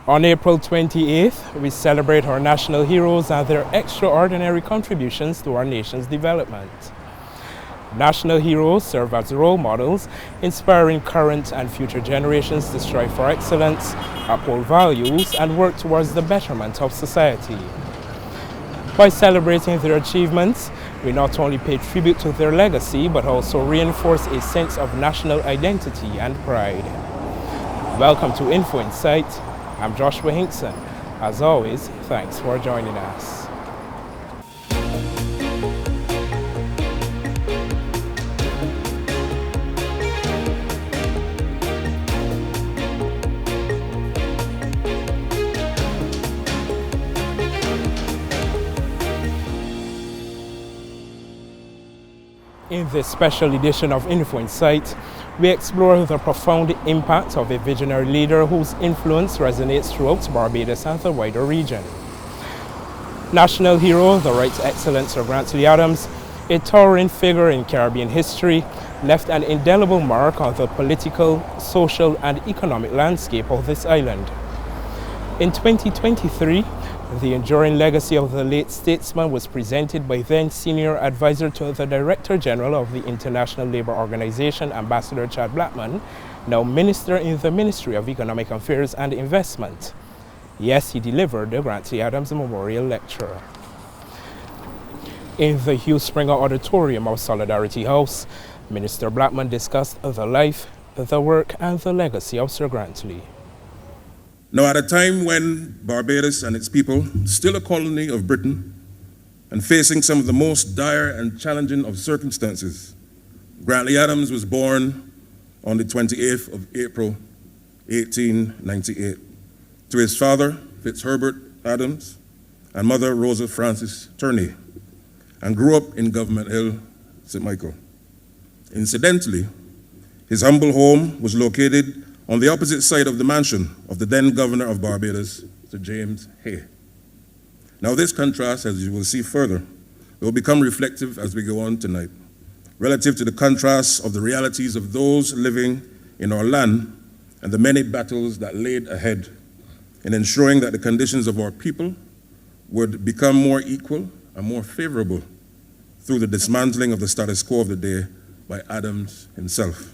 On April 28th, we celebrate our national heroes and their extraordinary contributions to our nation's development. National heroes serve as role models, inspiring current and future generations to strive for excellence, uphold values, and work towards the betterment of society. By celebrating their achievements, we not only pay tribute to their legacy, but also reinforce a sense of national identity and pride. Welcome to Info Insight. I'm Joshua Hinkson. As always, thanks for joining us. In this special edition of Info Insight, we explore the profound impact of a visionary leader whose influence resonates throughout Barbados and the wider region. National hero, the Right Excellent Sir Grantley Adams, a towering figure in Caribbean history, left an indelible mark on the political, social, and economic landscape of this island. In 2023, the enduring legacy of the late statesman was presented by then Senior Advisor to the Director General of the International Labour Organization, Ambassador Chad Blackman, now Minister in the Ministry of Economic Affairs and Investment. Yes, he delivered the Grantley Adams Memorial Lecture. In the Hugh Springer Auditorium of Solidarity House, Minister Blackman discussed the life, the work, and the legacy of Sir Grantley. Now, at a time when Barbados and its people, still a colony of Britain, and facing some of the most dire and challenging of circumstances, Grantley Adams was born on the 28th of April, 1898, to his father, Fitzherbert Adams, and mother, Rosa Frances Turney, and grew up in Government Hill, St. Michael. Incidentally, his humble home was located on the opposite side of the mansion of the then Governor of Barbados, Sir James Hay. Now this contrast, as you will see further, will become reflective as we go on tonight, relative to the contrast of the realities of those living in our land and the many battles that laid ahead in ensuring that the conditions of our people would become more equal and more favorable through the dismantling of the status quo of the day by Adams himself.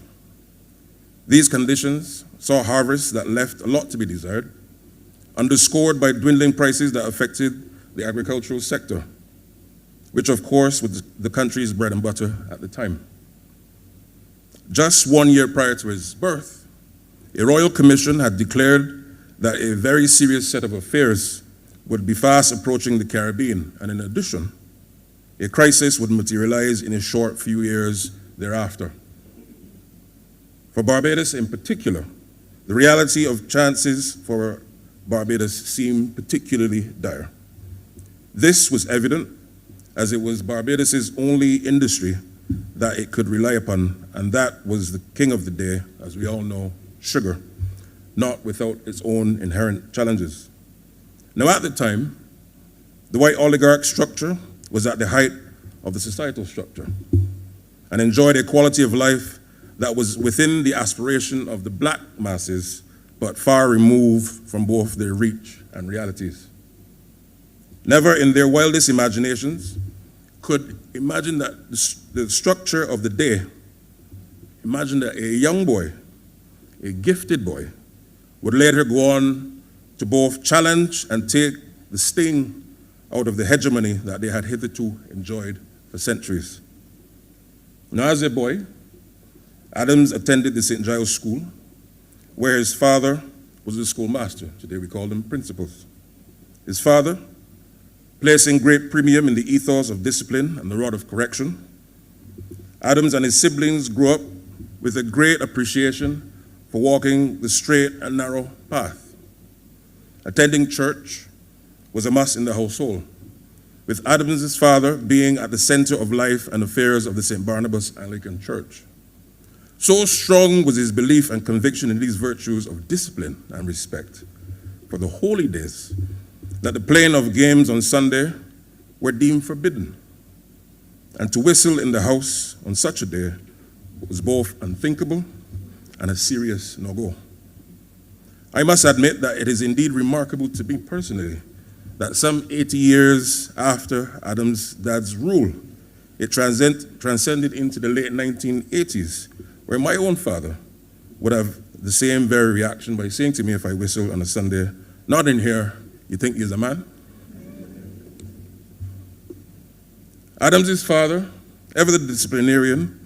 These conditions saw harvests that left a lot to be desired, underscored by dwindling prices that affected the agricultural sector, which of course was the country's bread and butter at the time. Just 1 year prior to his birth, a royal commission had declared that a very serious set of affairs would be fast approaching the Caribbean, and in addition, a crisis would materialize in a short few years thereafter. For Barbados in particular, the reality of chances for Barbados seemed particularly dire. This was evident as it was Barbados's only industry that it could rely upon, and that was the king of the day, as we all know, sugar, not without its own inherent challenges. Now at the time, the white oligarch structure was at the height of the societal structure and enjoyed a quality of life that was within the aspiration of the black masses, but far removed from both their reach and realities. Never in their wildest imaginations could imagine that the structure of the day, imagine that a young boy, a gifted boy, would later go on to both challenge and take the sting out of the hegemony that they had hitherto enjoyed for centuries. Now, as a boy, Adams attended the St. Giles School, where his father was the schoolmaster. Today we call them principals. His father, placing great premium in the ethos of discipline and the rod of correction, Adams and his siblings grew up with a great appreciation for walking the straight and narrow path. Attending church was a must in the household, with Adams's father being at the center of life and affairs of the St. Barnabas Anglican Church. So strong was his belief and conviction in these virtues of discipline and respect for the holy days that the playing of games on Sunday were deemed forbidden. And to whistle in the house on such a day was both unthinkable and a serious no-go. I must admit that it is indeed remarkable to me personally that some 80 years after Adams' dad's rule, it transcended into the late 1980s, where my own father would have the same very reaction by saying to me if I whistled on a Sunday, "Not in here, you think he's a man?" Adams' father, ever the disciplinarian,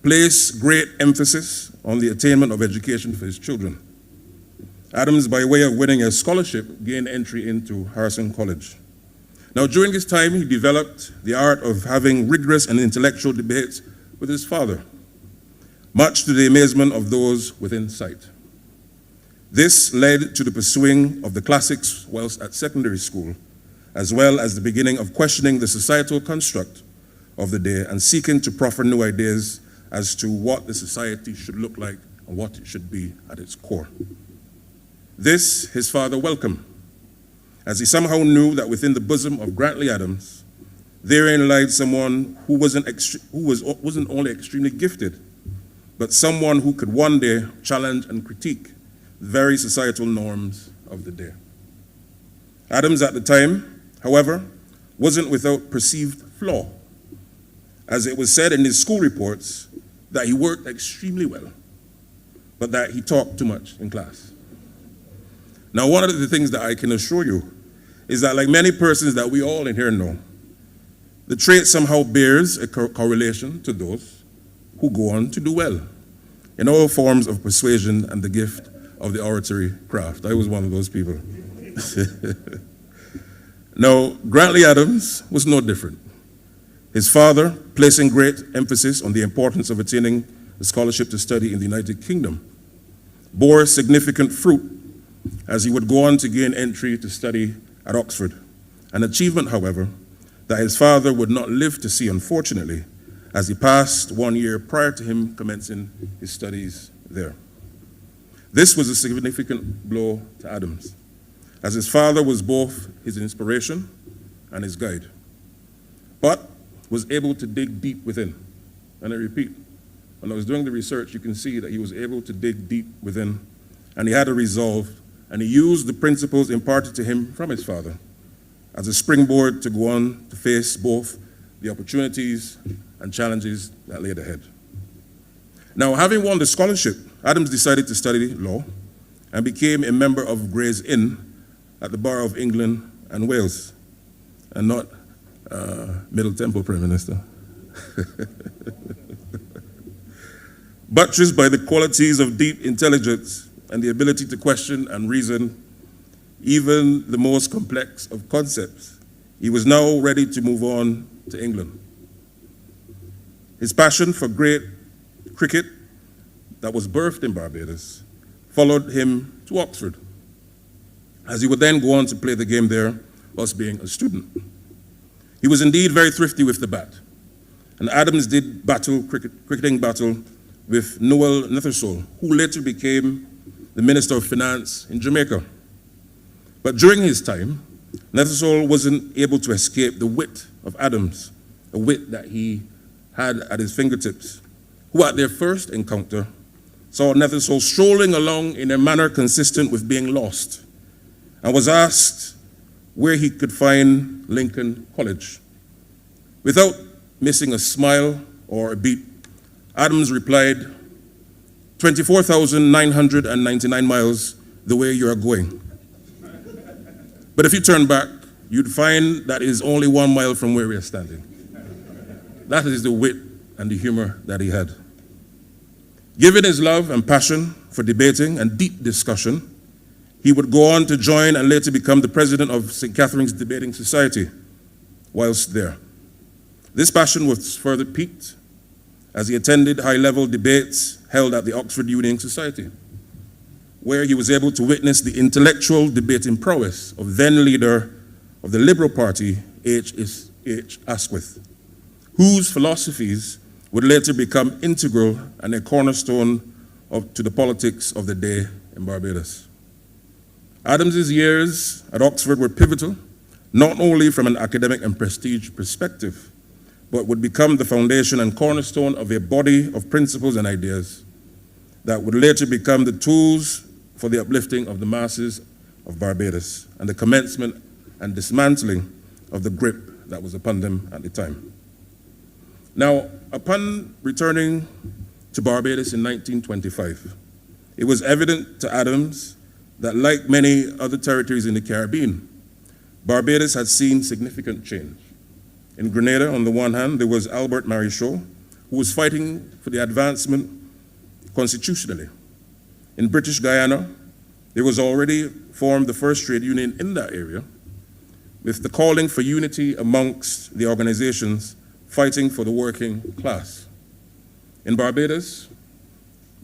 placed great emphasis on the attainment of education for his children. Adams, by way of winning a scholarship, gained entry into Harrison College. Now, during his time, he developed the art of having rigorous and intellectual debates with his father, much to the amazement of those within sight. This led to the pursuing of the classics whilst at secondary school, as well as the beginning of questioning the societal construct of the day and seeking to proffer new ideas as to what the society should look like and what it should be at its core. This his father welcomed, as he somehow knew that within the bosom of Grantley Adams, therein lied someone who wasn't only extremely gifted, but someone who could one day challenge and critique the very societal norms of the day. Adams at the time, however, wasn't without perceived flaw, as it was said in his school reports that he worked extremely well, but that he talked too much in class. Now, one of the things that I can assure you is that, like many persons that we all in here know, the trait somehow bears a correlation to those who go on to do well in all forms of persuasion and the gift of the oratory craft. I was one of those people. Now, Grantley Adams was no different. His father, placing great emphasis on the importance of attaining a scholarship to study in the United Kingdom, bore significant fruit as he would go on to gain entry to study at Oxford, an achievement, however, that his father would not live to see, unfortunately, as he passed 1 year prior to him commencing his studies there. This was a significant blow to Adams, as his father was both his inspiration and his guide, but was able to dig deep within. And I repeat, when I was doing the research, you can see that he was able to dig deep within, and he had a resolve, and he used the principles imparted to him from his father as a springboard to go on to face both the opportunities and challenges that laid ahead. Now, having won the scholarship, Adams decided to study law and became a member of Gray's Inn at the Bar of England and Wales, and not Middle Temple Prime Minister. Buttressed by the qualities of deep intelligence and the ability to question and reason even the most complex of concepts, he was now ready to move on to England. His passion for great cricket that was birthed in Barbados followed him to Oxford, as he would then go on to play the game there whilst being a student. He was indeed very thrifty with the bat, and Adams did cricketing battle with Noel Nethersole, who later became the Minister of Finance in Jamaica. But during his time, Nethersole wasn't able to escape the wit of Adams, a wit that he had at his fingertips, who at their first encounter saw Nethersole strolling along in a manner consistent with being lost, and was asked where he could find Lincoln College. Without missing a smile or a beat, Adams replied, 24,999 miles the way you are going. But if you turn back, you'd find that it is only 1 mile from where we are standing. That is the wit and the humor that he had. Given his love and passion for debating and deep discussion, he would go on to join and later become the president of St. Catherine's Debating Society whilst there. This passion was further piqued as he attended high-level debates held at the Oxford Union Society, where he was able to witness the intellectual debating prowess of then leader of the Liberal Party, H. Asquith, whose philosophies would later become integral and a cornerstone to the politics of the day in Barbados. Adams's years at Oxford were pivotal, not only from an academic and prestige perspective, but would become the foundation and cornerstone of a body of principles and ideas that would later become the tools for the uplifting of the masses of Barbados and the commencement and dismantling of the grip that was upon them at the time. Now, upon returning to Barbados in 1925, it was evident to Adams that, like many other territories in the Caribbean, Barbados had seen significant change. In Grenada, on the one hand, there was Albert Marichaux, who was fighting for the advancement constitutionally. In British Guyana, there was already formed the first trade union in that area, with the calling for unity amongst the organizations fighting for the working class. In Barbados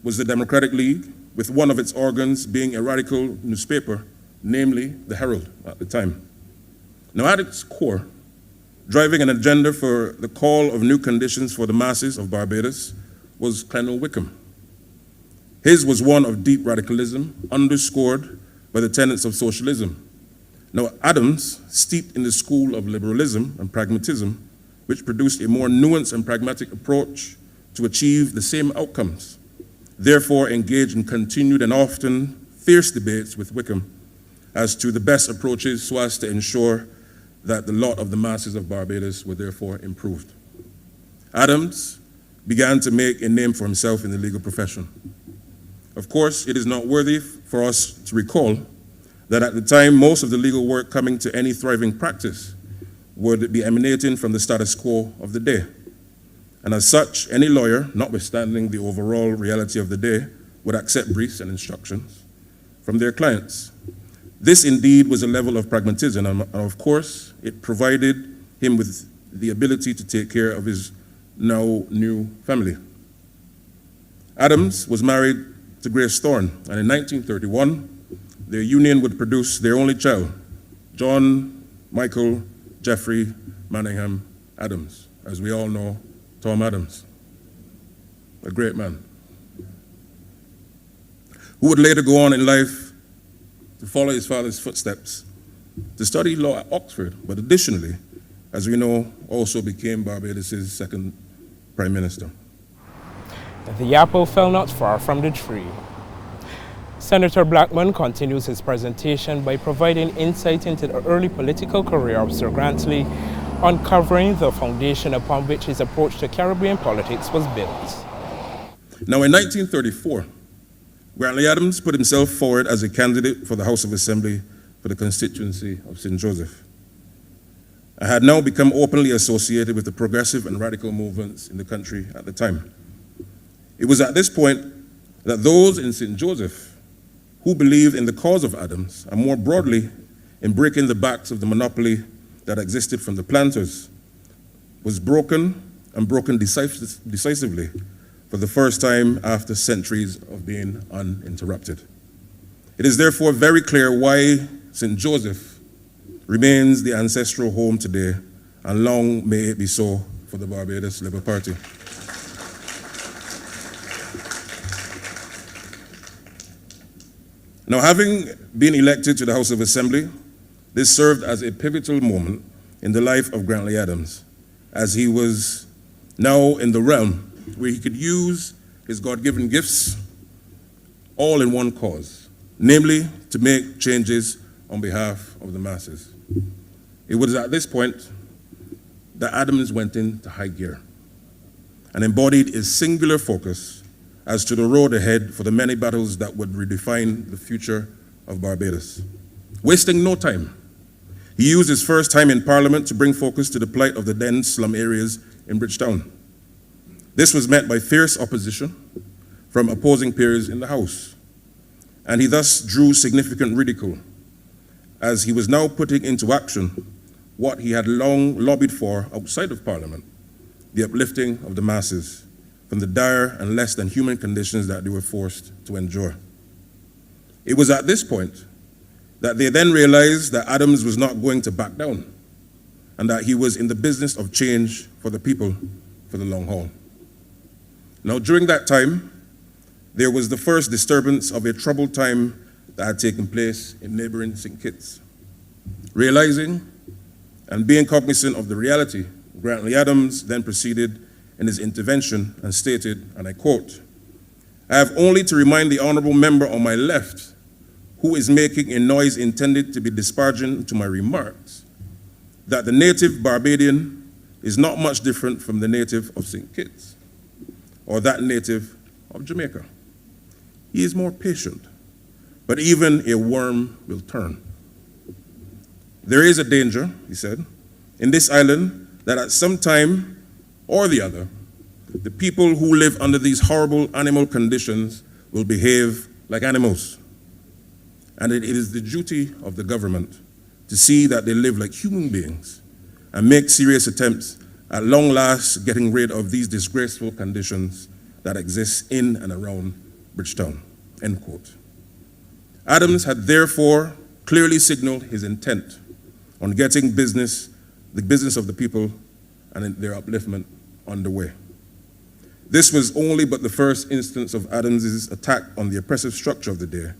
was the Democratic League, with one of its organs being a radical newspaper, namely the Herald at the time. Now, at its core, driving an agenda for the call of new conditions for the masses of Barbados was Colonel Wickham. His was one of deep radicalism, underscored by the tenets of socialism. Now, Adams, steeped in the school of liberalism and pragmatism, which produced a more nuanced and pragmatic approach to achieve the same outcomes, therefore engaged in continued and often fierce debates with Wickham as to the best approaches so as to ensure that the lot of the masses of Barbados were therefore improved. Adams began to make a name for himself in the legal profession. Of course, it is not worthy for us to recall that at the time, most of the legal work coming to any thriving practice would be emanating from the status quo of the day. And as such, any lawyer, notwithstanding the overall reality of the day, would accept briefs and instructions from their clients. This indeed was a level of pragmatism, and of course, it provided him with the ability to take care of his now new family. Adams was married to Grace Thorne, and in 1931, their union would produce their only child, John Michael Jeffrey Manningham Adams, as we all know, Tom Adams, a great man, who would later go on in life to follow his father's footsteps, to study law at Oxford, but additionally, as we know, also became Barbados' second prime minister. The apple fell not far from the tree. Senator Blackman continues his presentation by providing insight into the early political career of Sir Grantley, uncovering the foundation upon which his approach to Caribbean politics was built. Now, in 1934, Grantley Adams put himself forward as a candidate for the House of Assembly for the constituency of St. Joseph. I had now become openly associated with the progressive and radical movements in the country at the time. It was at this point that those in St. Joseph who believed in the cause of Adams and more broadly in breaking the backs of the monopoly that existed from the planters was broken, and broken decisively for the first time after centuries of being uninterrupted. It is therefore very clear why St. Joseph remains the ancestral home today, and long may it be so for the Barbados Labour Party. Now, having been elected to the House of Assembly, this served as a pivotal moment in the life of Grantley Adams, as he was now in the realm where he could use his God-given gifts all in one cause, namely to make changes on behalf of the masses. It was at this point that Adams went into high gear and embodied his singular focus as to the road ahead for the many battles that would redefine the future of Barbados. Wasting no time, he used his first time in Parliament to bring focus to the plight of the dense slum areas in Bridgetown. This was met by fierce opposition from opposing peers in the House, and he thus drew significant ridicule, as he was now putting into action what he had long lobbied for outside of Parliament, the uplifting of the masses from the dire and less than human conditions that they were forced to endure. It was at this point that they then realized that Adams was not going to back down, and that he was in the business of change for the people for the long haul. Now, during that time, there was the first disturbance of a troubled time that had taken place in neighboring St. Kitts. Realizing and being cognizant of the reality, Grantley Adams then proceeded in his intervention and stated, and I quote, "I have only to remind the honorable member on my left who is making a noise intended to be disparaging to my remarks, that the native Barbadian is not much different from the native of St. Kitts or that native of Jamaica. He is more patient, but even a worm will turn. There is a danger, he said, in this island that at some time or the other, the people who live under these horrible animal conditions will behave like animals. And it is the duty of the government to see that they live like human beings and make serious attempts at long last getting rid of these disgraceful conditions that exist in and around Bridgetown, end quote. Adams had therefore clearly signaled his intent on getting the business of the people and their upliftment underway. This was only but the first instance of Adams's attack on the oppressive structure of the day,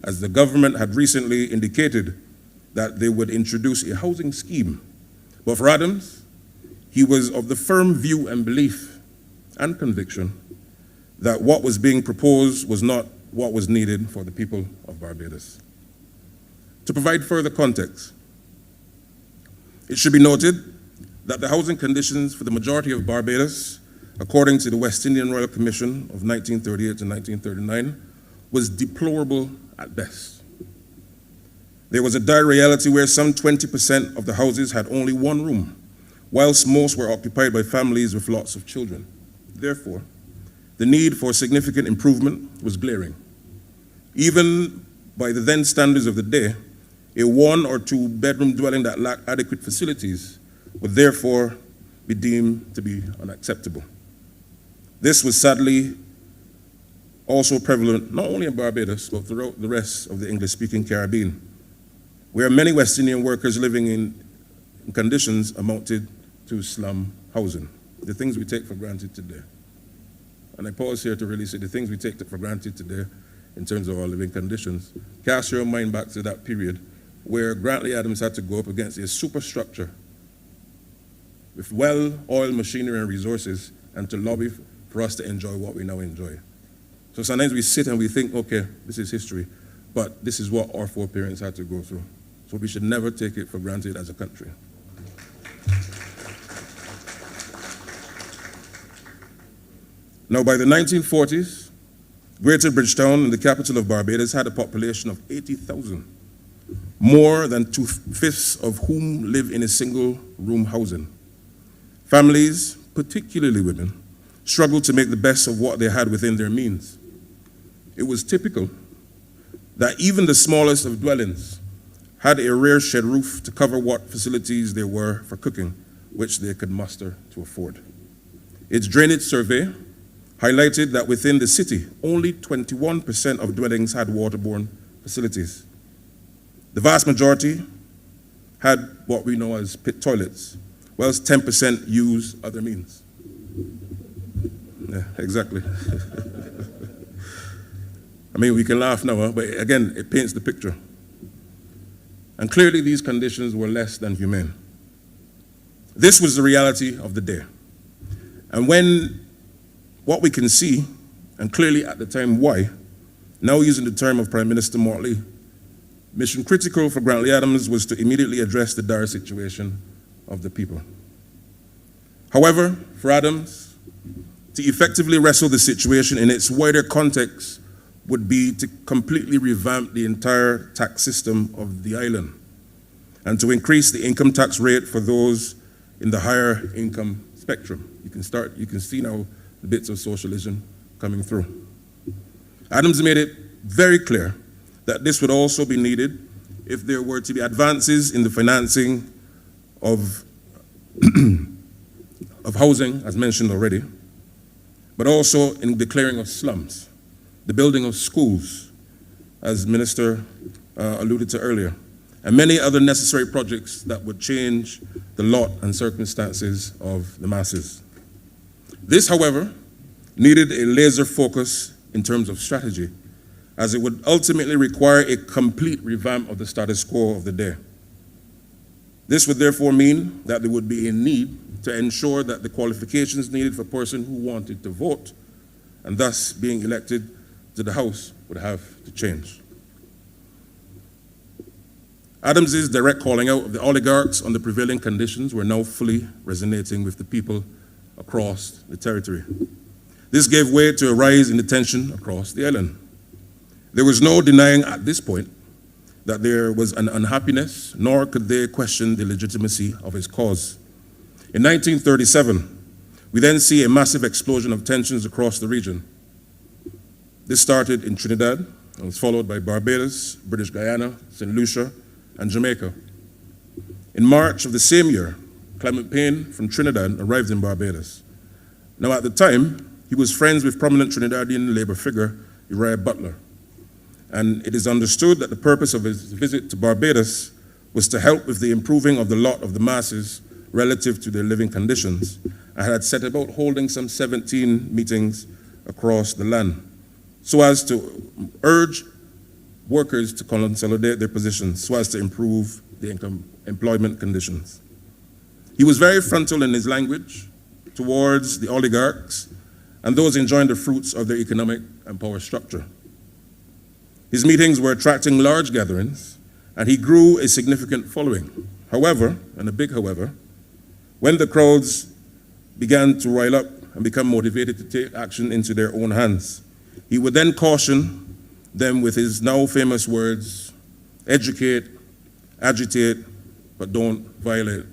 as the government had recently indicated that they would introduce a housing scheme. But for Adams, he was of the firm view and belief and conviction that what was being proposed was not what was needed for the people of Barbados. To provide further context, it should be noted that the housing conditions for the majority of Barbados, according to the West Indian Royal Commission of 1938 to 1939, was deplorable at best. There was a dire reality where some 20% of the houses had only one room, whilst most were occupied by families with lots of children. Therefore, the need for significant improvement was glaring. Even by the then standards of the day, a 1 or 2 bedroom dwelling that lacked adequate facilities would therefore be deemed to be unacceptable. This was sadly also prevalent not only in Barbados, but throughout the rest of the English-speaking Caribbean, where many West Indian workers living in conditions amounted to slum housing, the things we take for granted today. And I pause here to really say the things we take for granted today in terms of our living conditions. Cast your mind back to that period where Grantley Adams had to go up against a superstructure with well-oiled machinery and resources and to lobby for us to enjoy what we now enjoy. So sometimes we sit and we think, okay, this is history, but this is what our foreparents had to go through. So we should never take it for granted as a country. Now, by the 1940s, Greater Bridgetown, the capital of Barbados, had a population of 80,000, more than 2/5 of whom live in a single-room housing. Families, particularly women, struggled to make the best of what they had within their means. It was typical that even the smallest of dwellings had a rear shed roof to cover what facilities there were for cooking, which they could muster to afford. Its drainage survey highlighted that within the city, only 21% of dwellings had waterborne facilities. The vast majority had what we know as pit toilets, whilst 10% used other means. Yeah, exactly. I mean, we can laugh now, but again, it paints the picture. And clearly these conditions were less than humane. This was the reality of the day. And what we can see, and clearly at the time why, now using the term of Prime Minister Motley, mission critical for Grantley Adams was to immediately address the dire situation of the people. However, for Adams, to effectively wrestle the situation in its wider context would be to completely revamp the entire tax system of the island and to increase the income tax rate for those in the higher income spectrum. You can see now the bits of socialism coming through. Adams made it very clear that this would also be needed if there were to be advances in the financing of, of housing, as mentioned already, but also in the clearing of slums, the building of schools, as Minister alluded to earlier, and many other necessary projects that would change the lot and circumstances of the masses. This, however, needed a laser focus in terms of strategy, as it would ultimately require a complete revamp of the status quo of the day. This would therefore mean that there would be a need to ensure that the qualifications needed for a person who wanted to vote and thus being elected to the House would have to change. Adams's direct calling out of the oligarchs on the prevailing conditions were now fully resonating with the people across the territory. This gave way to a rise in the tension across the island. There was no denying at this point that there was an unhappiness, nor could they question the legitimacy of his cause. In 1937, we then see a massive explosion of tensions across the region. This started in Trinidad and was followed by Barbados, British Guyana, St. Lucia, and Jamaica. In March of the same year, Clement Payne from Trinidad arrived in Barbados. Now at the time, he was friends with prominent Trinidadian labor figure Uriah Butler. And it is understood that the purpose of his visit to Barbados was to help with the improving of the lot of the masses relative to their living conditions, and had set about holding some 17 meetings across the land, so as to urge workers to consolidate their positions, so as to improve the employment conditions. He was very frontal in his language towards the oligarchs and those enjoying the fruits of their economic and power structure. His meetings were attracting large gatherings, and he grew a significant following. However, and a big however, when the crowds began to rile up and become motivated to take action into their own hands, he would then caution them with his now famous words, educate, agitate, but don't violate.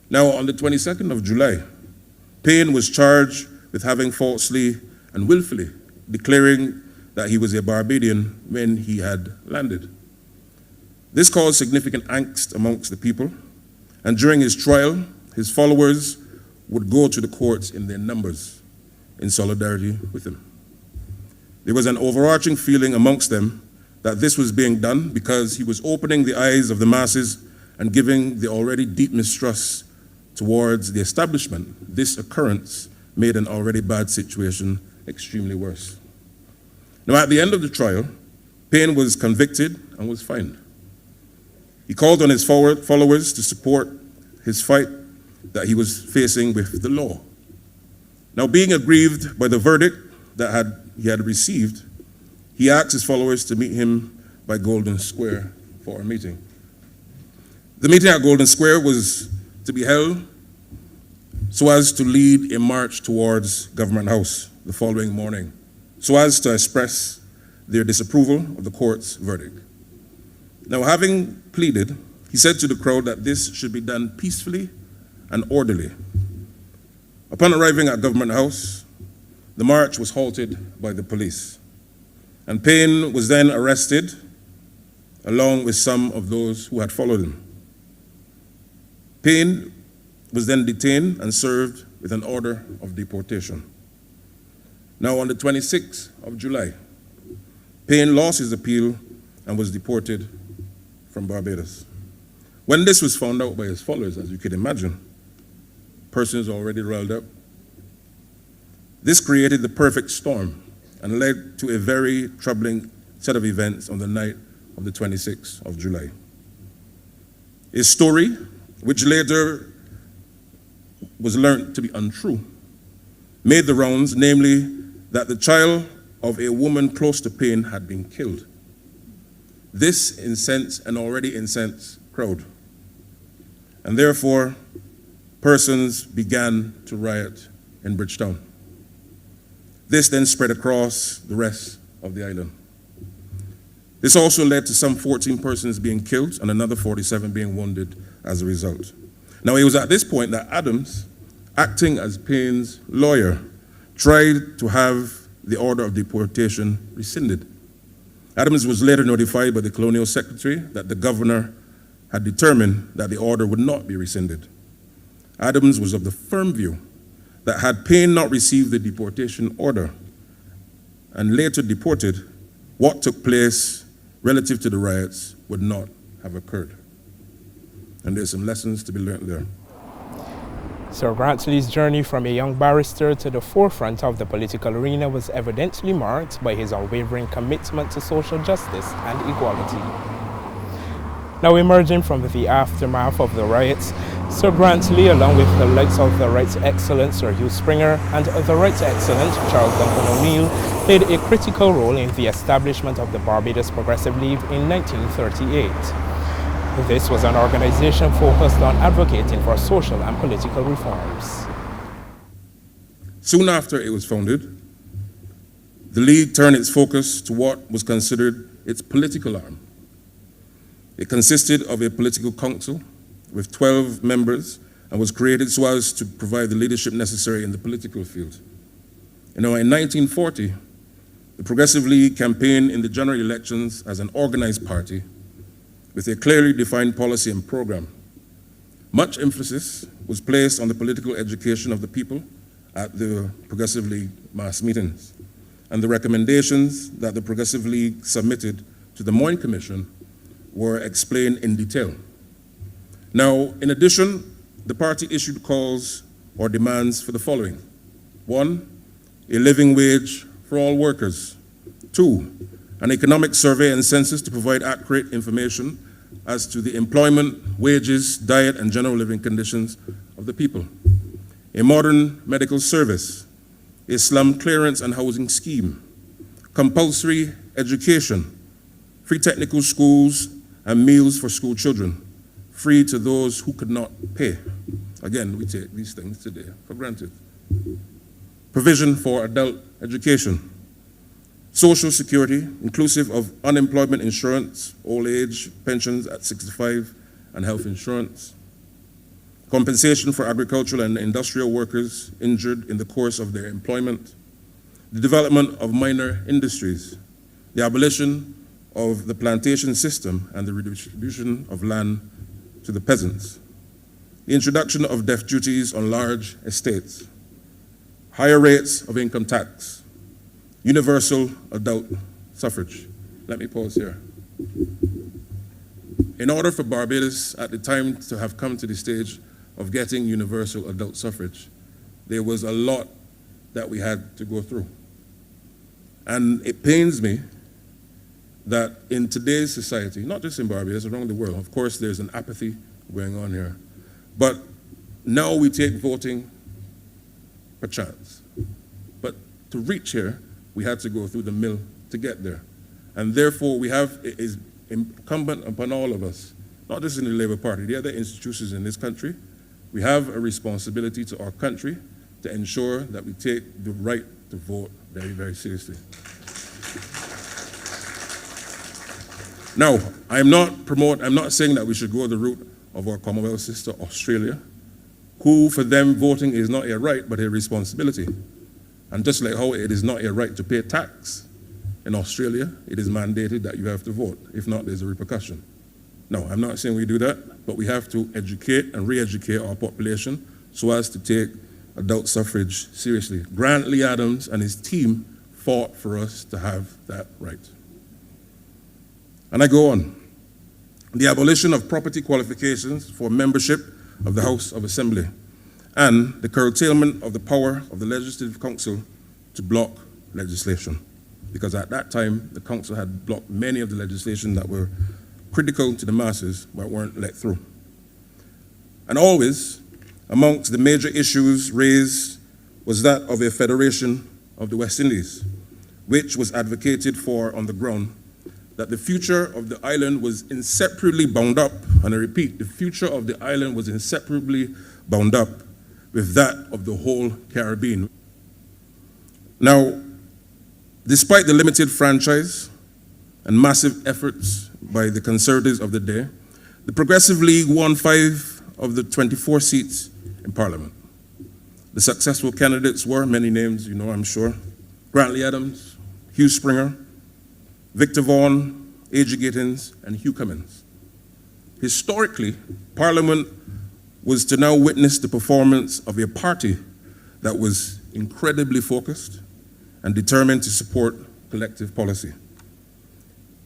Now, on the 22nd of July, Payne was charged with having falsely and willfully declaring that he was a Barbadian when he had landed. This caused significant angst amongst the people, and during his trial, his followers would go to the courts in their numbers in solidarity with him. There was an overarching feeling amongst them that this was being done because he was opening the eyes of the masses and giving the already deep mistrust towards the establishment. This occurrence made an already bad situation extremely worse. Now, at the end of the trial, Payne was convicted and was fined. He called on his followers to support his fight that he was facing with the law. Now, being aggrieved by the verdict that he had received, he asked his followers to meet him by Golden Square for a meeting. The meeting at Golden Square was to be held so as to lead a march towards Government House the following morning, so as to express their disapproval of the court's verdict. Now, having pleaded, he said to the crowd that this should be done peacefully and orderly. Upon arriving at Government House, the march was halted by the police, and Payne was then arrested along with some of those who had followed him. Payne was then detained and served with an order of deportation. Now, on the 26th of July, Payne lost his appeal and was deported from Barbados. When this was found out by his followers, as you could imagine, persons already riled up, this created the perfect storm and led to a very troubling set of events on the night of the 26th of July. A story which later was learned to be untrue made the rounds, namely that the child of a woman close to Payne had been killed. This incensed an already incensed crowd, and therefore persons began to riot in Bridgetown. This then spread across the rest of the island. This also led to some 14 persons being killed and another 47 being wounded as a result. Now, it was at this point that Adams, acting as Payne's lawyer, tried to have the order of deportation rescinded. Adams was later notified by the colonial secretary that the governor had determined that the order would not be rescinded. Adams was of the firm view that had Payne not received the deportation order and later deported, what took place relative to the riots would not have occurred. And there's some lessons to be learned there. Sir Grantley's journey from a young barrister to the forefront of the political arena was evidently marked by his unwavering commitment to social justice and equality. Now, emerging from the aftermath of the riots, Sir Grantley, along with the likes of the Rights Excellent Sir Hugh Springer and the Rights Excellent Charles Duncan O'Neill, played a critical role in the establishment of the Barbados Progressive League in 1938. This was an organization focused on advocating for social and political reforms. Soon after it was founded, the League turned its focus to what was considered its political arm. It consisted of a political council with 12 members and was created so as to provide the leadership necessary in the political field. In 1940, the Progressive League campaigned in the general elections as an organized party with a clearly defined policy and program. Much emphasis was placed on the political education of the people at the Progressive League mass meetings, and the recommendations that the Progressive League submitted to the Moyne Commission were explained in detail. Now, in addition, the party issued calls or demands for the following. 1, a living wage for all workers. 2, an economic survey and census to provide accurate information as to the employment, wages, diet, and general living conditions of the people. A modern medical service, a slum clearance and housing scheme, compulsory education, free technical schools and meals for school children, free to those who could not pay. Again, we take these things today for granted. Provision for adult education. Social security, inclusive of unemployment insurance, old age, pensions at 65, and health insurance. Compensation for agricultural and industrial workers injured in the course of their employment. The development of minor industries. The abolition of the plantation system and the redistribution of land to the peasants, the introduction of death duties on large estates, higher rates of income tax, universal adult suffrage. Let me pause here. In order for Barbados at the time to have come to the stage of getting universal adult suffrage, there was a lot that we had to go through. And it pains me that in today's society, not just in Barbados, around the world, of course there's an apathy going on here, but now we take voting per chance. But to reach here, we had to go through the mill to get there. And therefore it is incumbent upon all of us, not just in the Labour Party, the other institutions in this country, we have a responsibility to our country to ensure that we take the right to vote very, very seriously. Now, I'm not saying that we should go the route of our Commonwealth sister, Australia, who for them voting is not a right but a responsibility. And just like how it is not a right to pay tax, in Australia, it is mandated that you have to vote. If not, there's a repercussion. No, I'm not saying we do that, but we have to educate and re-educate our population so as to take adult suffrage seriously. Grantley Adams and his team fought for us to have that right. And I go on. The abolition of property qualifications for membership of the House of Assembly and the curtailment of the power of the Legislative Council to block legislation. Because at that time, the Council had blocked many of the legislation that were critical to the masses but weren't let through. And always, amongst the major issues raised was that of a federation of the West Indies, which was advocated for on the ground that the future of the island was inseparably bound up, and I repeat, the future of the island was inseparably bound up with that of the whole Caribbean. Now, despite the limited franchise and massive efforts by the Conservatives of the day, the Progressive League won 5 of the 24 seats in Parliament. The successful candidates were, many names you know I'm sure, Grantley Adams, Hugh Springer, Victor Vaughan, A.G. Gittins, and Hugh Cummins. Historically, Parliament was to now witness the performance of a party that was incredibly focused and determined to support collective policy.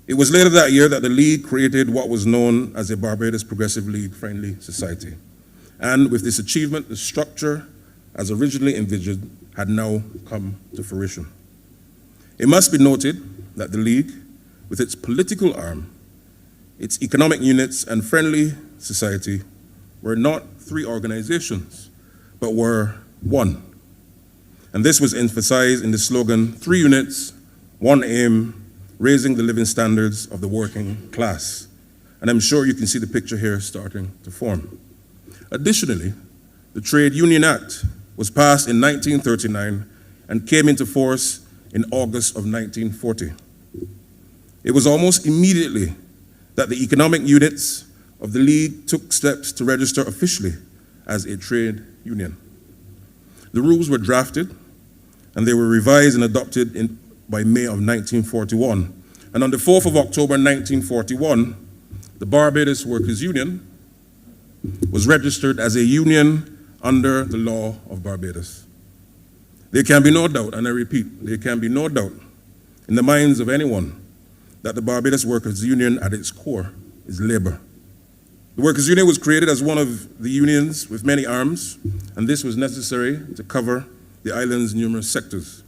It was later that year that the League created what was known as a Barbados Progressive League Friendly Society. And with this achievement, the structure, as originally envisioned, had now come to fruition. It must be noted that the League, with its political arm, its economic units, and friendly society, were not three organizations, but were one. And this was emphasized in the slogan, 3 units, 1 aim, raising the living standards of the working class. And I'm sure you can see the picture here starting to form. Additionally, the Trade Union Act was passed in 1939 and came into force in August of 1940. It was almost immediately that the economic units of the League took steps to register officially as a trade union. The rules were drafted and they were revised and adopted by May of 1941. And on the 4th of October 1941, the Barbados Workers' Union was registered as a union under the law of Barbados. There can be no doubt, and I repeat, there can be no doubt in the minds of anyone that the Barbados Workers' Union at its core is labor. The Workers' Union was created as one of the unions with many arms, and this was necessary to cover the island's numerous sectors.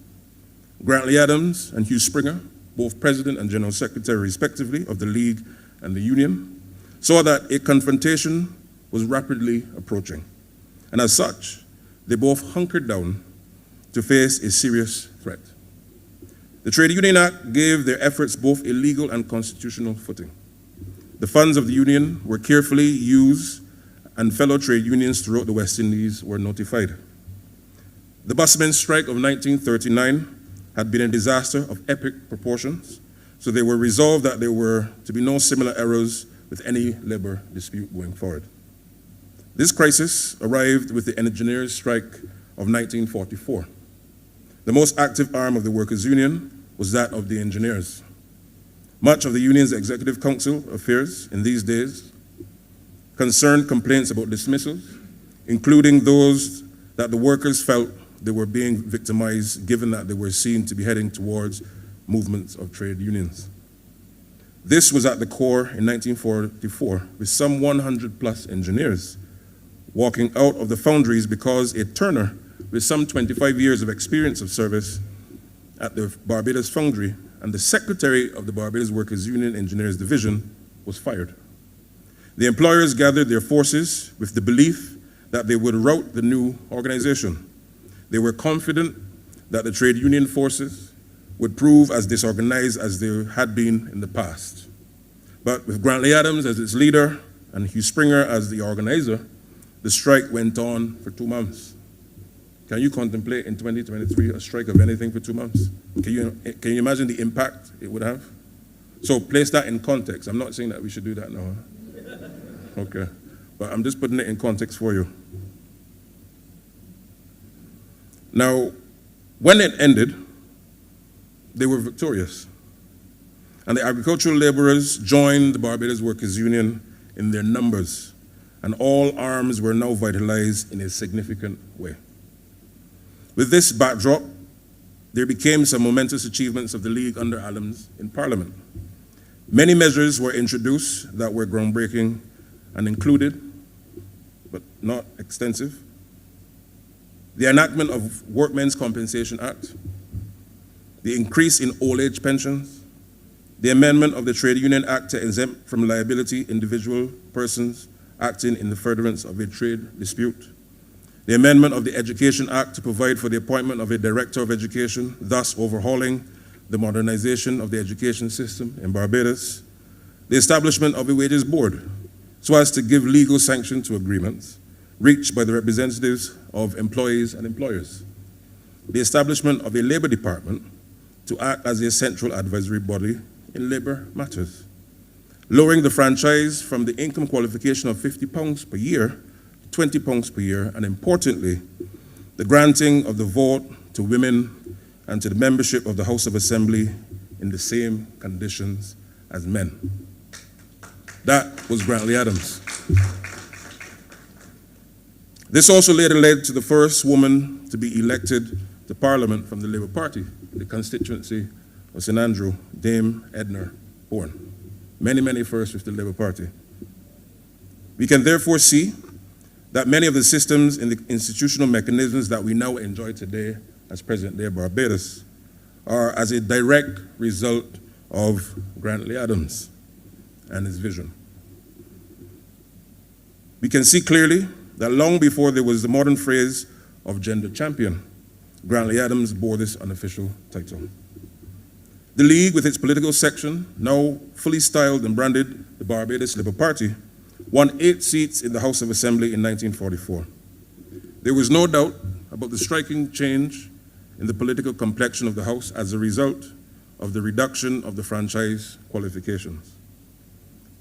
Grantley Adams and Hugh Springer, both President and General Secretary respectively of the League and the Union, saw that a confrontation was rapidly approaching. And as such, they both hunkered down to face a serious threat. The Trade Union Act gave their efforts both a legal and constitutional footing. The funds of the union were carefully used and fellow trade unions throughout the West Indies were notified. The busmen's strike of 1939 had been a disaster of epic proportions, so they were resolved that there were to be no similar errors with any labor dispute going forward. This crisis arrived with the engineers' strike of 1944. The most active arm of the workers' union was that of the engineers. Much of the union's executive council affairs in these days concerned complaints about dismissals, including those that the workers felt they were being victimized given that they were seen to be heading towards movements of trade unions. This was at the core in 1944 with some 100 plus engineers walking out of the foundries because a turner with some 25 years of experience of service at the Barbados Foundry and the secretary of the Barbados Workers' Union Engineers Division was fired. The employers gathered their forces with the belief that they would rout the new organization. They were confident that the trade union forces would prove as disorganized as they had been in the past. But with Grantley Adams as its leader and Hugh Springer as the organizer, the strike went on for 2 months. Can you contemplate in 2023 a strike of anything for 2 months? Can you imagine the impact it would have? So place that in context. I'm not saying that we should do that now. Okay, but I'm just putting it in context for you. Now, when it ended, they were victorious. And the agricultural laborers joined the Barbados Workers' Union in their numbers, and all arms were now vitalized in a significant way. With this backdrop, there became some momentous achievements of the League under Adams in Parliament. Many measures were introduced that were groundbreaking and included, but not extensive, the enactment of Workmen's Compensation Act, the increase in old age pensions, the amendment of the Trade Union Act to exempt from liability individual persons acting in the furtherance of a trade dispute, the amendment of the Education Act to provide for the appointment of a Director of Education, thus overhauling the modernization of the education system in Barbados, the establishment of a wages board so as to give legal sanction to agreements reached by the representatives of employees and employers, the establishment of a labor department to act as a central advisory body in labor matters, lowering the franchise from the income qualification of £50 per year to £20 per year, and importantly, the granting of the vote to women and to the membership of the House of Assembly in the same conditions as men. That was Grantley Adams. This also later led to the first woman to be elected to Parliament from the Labour Party, the constituency of St Andrew, Dame Edna Bourne. Many, many firsts with the Labour Party. We can therefore see that many of the systems and the institutional mechanisms that we now enjoy today as present-day Barbados are as a direct result of Grantley Adams and his vision. we can see clearly that long before there was the modern phrase of gender champion, Grantley Adams bore this unofficial title. The League, with its political section, now fully styled and branded the Barbados Labour Party, won 8 seats in the House of Assembly in 1944. There was no doubt about the striking change in the political complexion of the House as a result of the reduction of the franchise qualifications.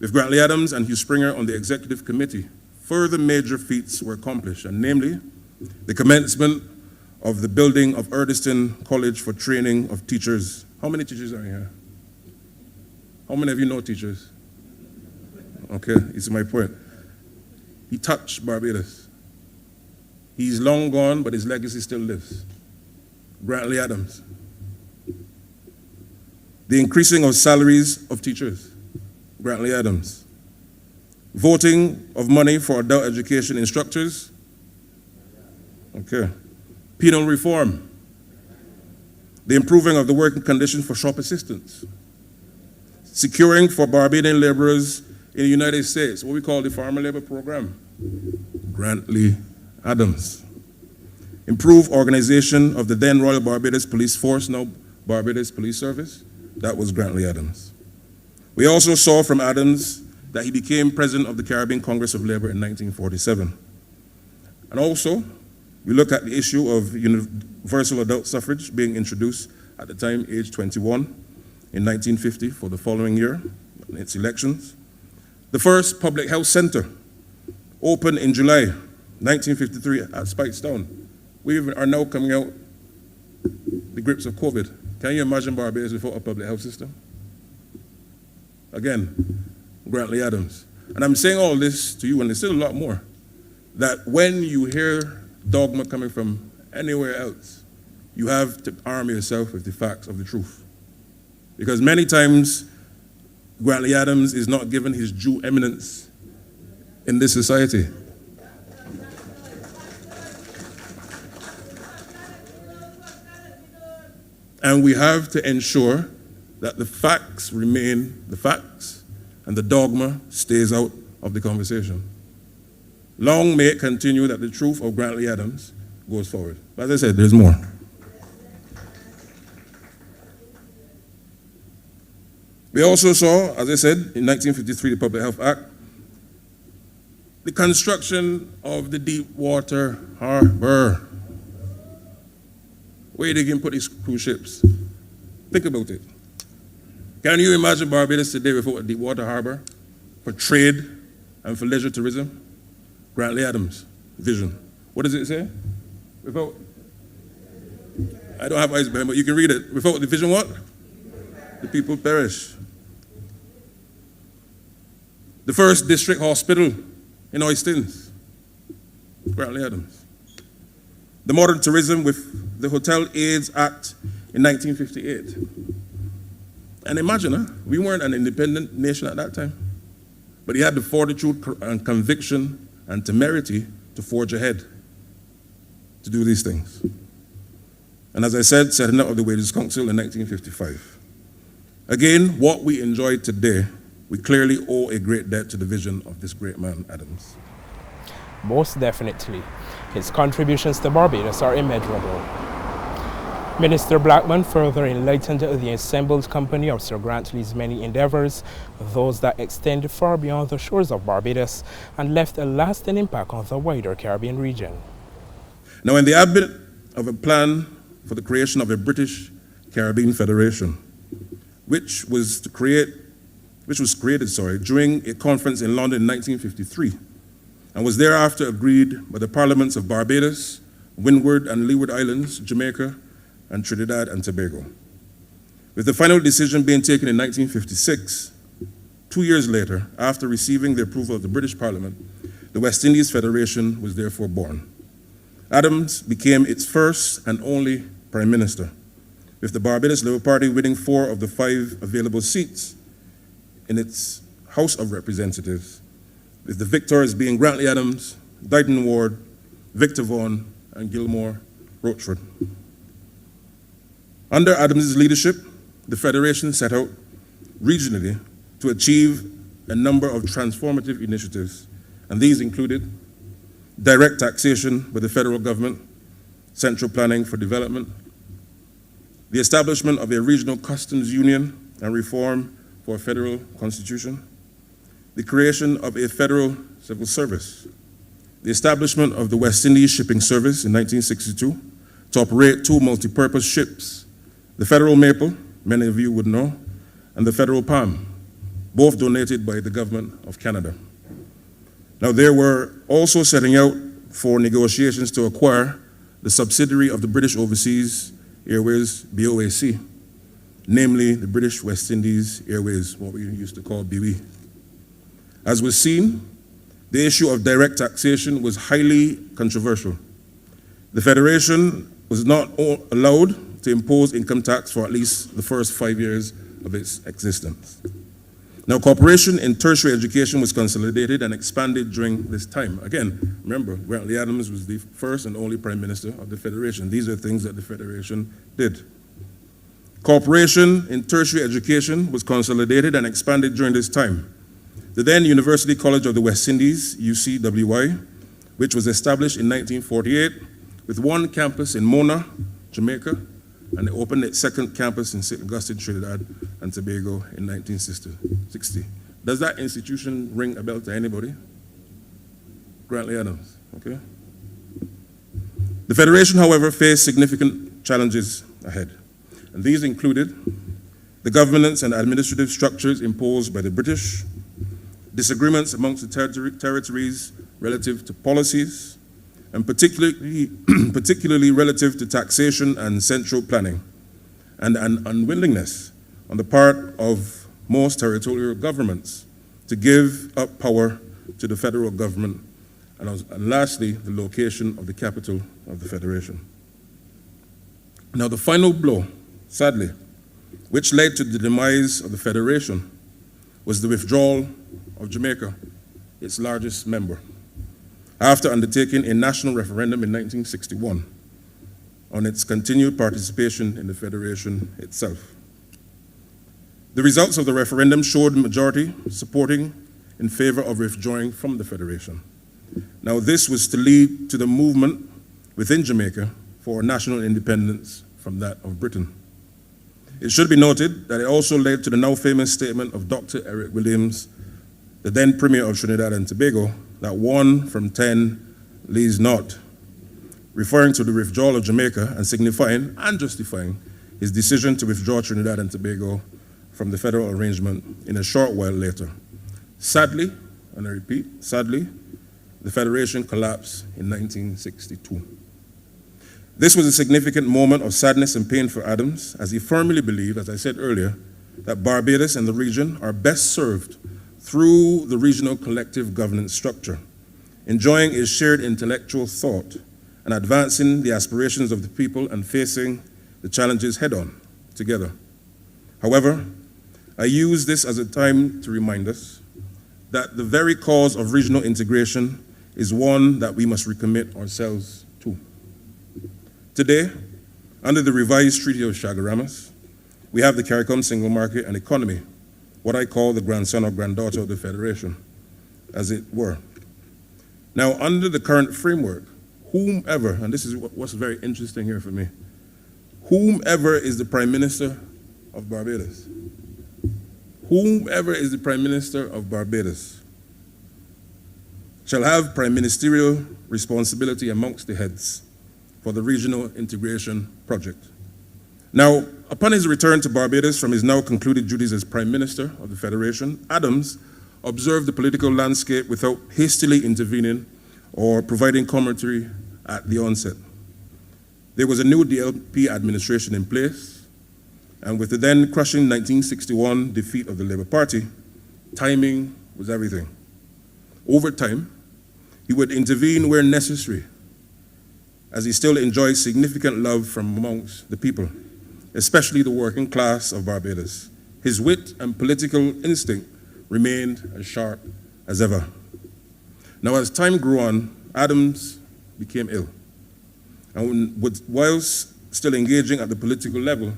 With Grantley Adams and Hugh Springer on the executive committee, further major feats were accomplished, and namely, the commencement of the building of Erdiston College for training of teachers. How many teachers are here? How many of you know teachers? Okay, this is my point. He touched Barbados. He's long gone, but his legacy still lives. Grantley Adams. The increasing of salaries of teachers. Grantley Adams. Voting of money for adult education instructors. Okay. Penal reform. The improving of the working conditions for shop assistants. Securing for Barbadian laborers in the United States, what we call the Farmer Labor Program. Grantley Adams. Improve organization of the then Royal Barbados Police Force, now Barbados Police Service. That was Grantley Adams. We also saw from Adams that he became president of the Caribbean Congress of Labor in 1947. And also, we look at the issue of universal adult suffrage being introduced at the time, age 21, in 1950 for the following year, in its elections. The first public health center opened in July 1953 at Spikestown. We are now coming out the grips of COVID. Can you imagine Barbados without a public health system? Again, Grantley Adams. And I'm saying all this to you, and there's still a lot more, that when you hear dogma coming from anywhere else, you have to arm yourself with the facts of the truth. Because many times, Grantley Adams is not given his due eminence in this society. And we have to ensure that the facts remain the facts and the dogma stays out of the conversation. Long may it continue that the truth of Grantley Adams goes forward. But as I said, there's more. We also saw, as I said, in 1953, the Public Health Act, the construction of the Deepwater Harbor, where they can put these cruise ships. Think about it. Can you imagine Barbados today without a Deepwater Harbor for trade and for leisure tourism? Grantley Adams' vision. What does it say? Without, I don't have eyes behind, but you can read it. Without the vision, what? The people perish. The first district hospital in Oistins, Grantley Adams. The modern tourism with the Hotel Aids Act in 1958. And imagine, we weren't an independent nation at that time, but he had the fortitude and conviction and temerity to forge ahead to do these things. And as I said, setting up of the Wages Council in 1955. Again, what we enjoy today, we clearly owe a great debt to the vision of this great man, Adams. Most definitely. His contributions to Barbados are immeasurable. Minister Blackman further enlightened the assembled company of Sir Grantley's many endeavors, those that extend far beyond the shores of Barbados and left a lasting impact on the wider Caribbean region. Now, in the advent of a plan for the creation of a British Caribbean Federation, which was created during a conference in London in 1953, and was thereafter agreed by the parliaments of Barbados, Windward and Leeward Islands, Jamaica, and Trinidad and Tobago. With the final decision being taken in 1956, 2 years later, after receiving the approval of the British Parliament, the West Indies Federation was therefore born. Adams became its first and only Prime Minister, with the Barbados Labour Party winning 4 of the 5 available seats in its House of Representatives, with the victors being Grantley Adams, Dighton Ward, Victor Vaughan, and Gilmore Rochford. Under Adams' leadership, the Federation set out regionally to achieve a number of transformative initiatives and these included direct taxation with the federal government, central planning for development, the establishment of a regional customs union and reform for a federal constitution, the creation of a federal civil service, the establishment of the West Indies Shipping Service in 1962 to operate two multi-purpose ships, the Federal Maple, many of you would know, and the Federal Palm, both donated by the government of Canada. Now, they were also setting out for negotiations to acquire the subsidiary of the British Overseas Airways, BOAC, namely the British West Indies Airways, what we used to call BWI. As was seen, the issue of direct taxation was highly controversial. The Federation was not allowed to impose income tax for at least the first 5 years of its existence. Now, cooperation in tertiary education was consolidated and expanded during this time. Again, remember, Grantley Adams was the first and only Prime Minister of the Federation. These are things that the Federation did. Cooperation in tertiary education was consolidated and expanded during this time. The then University College of the West Indies, UCWI, which was established in 1948 with one campus in Mona, Jamaica, and it opened its second campus in St. Augustine, Trinidad and Tobago in 1960. Does that institution ring a bell to anybody? Grantley Adams, okay? The Federation, however, faced significant challenges ahead, and these included the governance and administrative structures imposed by the British, disagreements amongst the territories relative to policies, and particularly relative to taxation and central planning, and an unwillingness on the part of most territorial governments to give up power to the federal government, and lastly, the location of the capital of the Federation. Now, the final blow, sadly, which led to the demise of the Federation, was the withdrawal of Jamaica, its largest member, after undertaking a national referendum in 1961 on its continued participation in the Federation itself. The results of the referendum showed the majority supporting in favor of withdrawing from the Federation. Now, this was to lead to the movement within Jamaica for national independence from that of Britain. It should be noted that it also led to the now famous statement of Dr. Eric Williams, the then Premier of Trinidad and Tobago, that 1 from 10 leads not, referring to the withdrawal of Jamaica and signifying and justifying his decision to withdraw Trinidad and Tobago from the federal arrangement in a short while later. Sadly, and I repeat, sadly, the Federation collapsed in 1962. This was a significant moment of sadness and pain for Adams, as he firmly believed, as I said earlier, that Barbados and the region are best served through the regional collective governance structure, enjoying a shared intellectual thought and advancing the aspirations of the people and facing the challenges head-on together. However, I use this as a time to remind us that the very cause of regional integration is one that we must recommit ourselves to. Today, under the revised Treaty of Chaguaramas, we have the CARICOM single market and economy, what I call the grandson or granddaughter of the Federation, as it were. Now, under the current framework, whomever, and this is what's very interesting here for me, whomever is the Prime Minister of Barbados, whomever is the Prime Minister of Barbados shall have prime ministerial responsibility amongst the heads for the regional integration project. Now, upon his return to Barbados from his now concluded duties as Prime Minister of the Federation, Adams observed the political landscape without hastily intervening or providing commentary at the onset. There was a new DLP administration in place, and with the then crushing 1961 defeat of the Labour Party, timing was everything. Over time, he would intervene where necessary, as he still enjoyed significant love from amongst the people, especially the working class of Barbados. His wit and political instinct remained as sharp as ever. Now, as time grew on, Adams became ill, and whilst still engaging at the political level,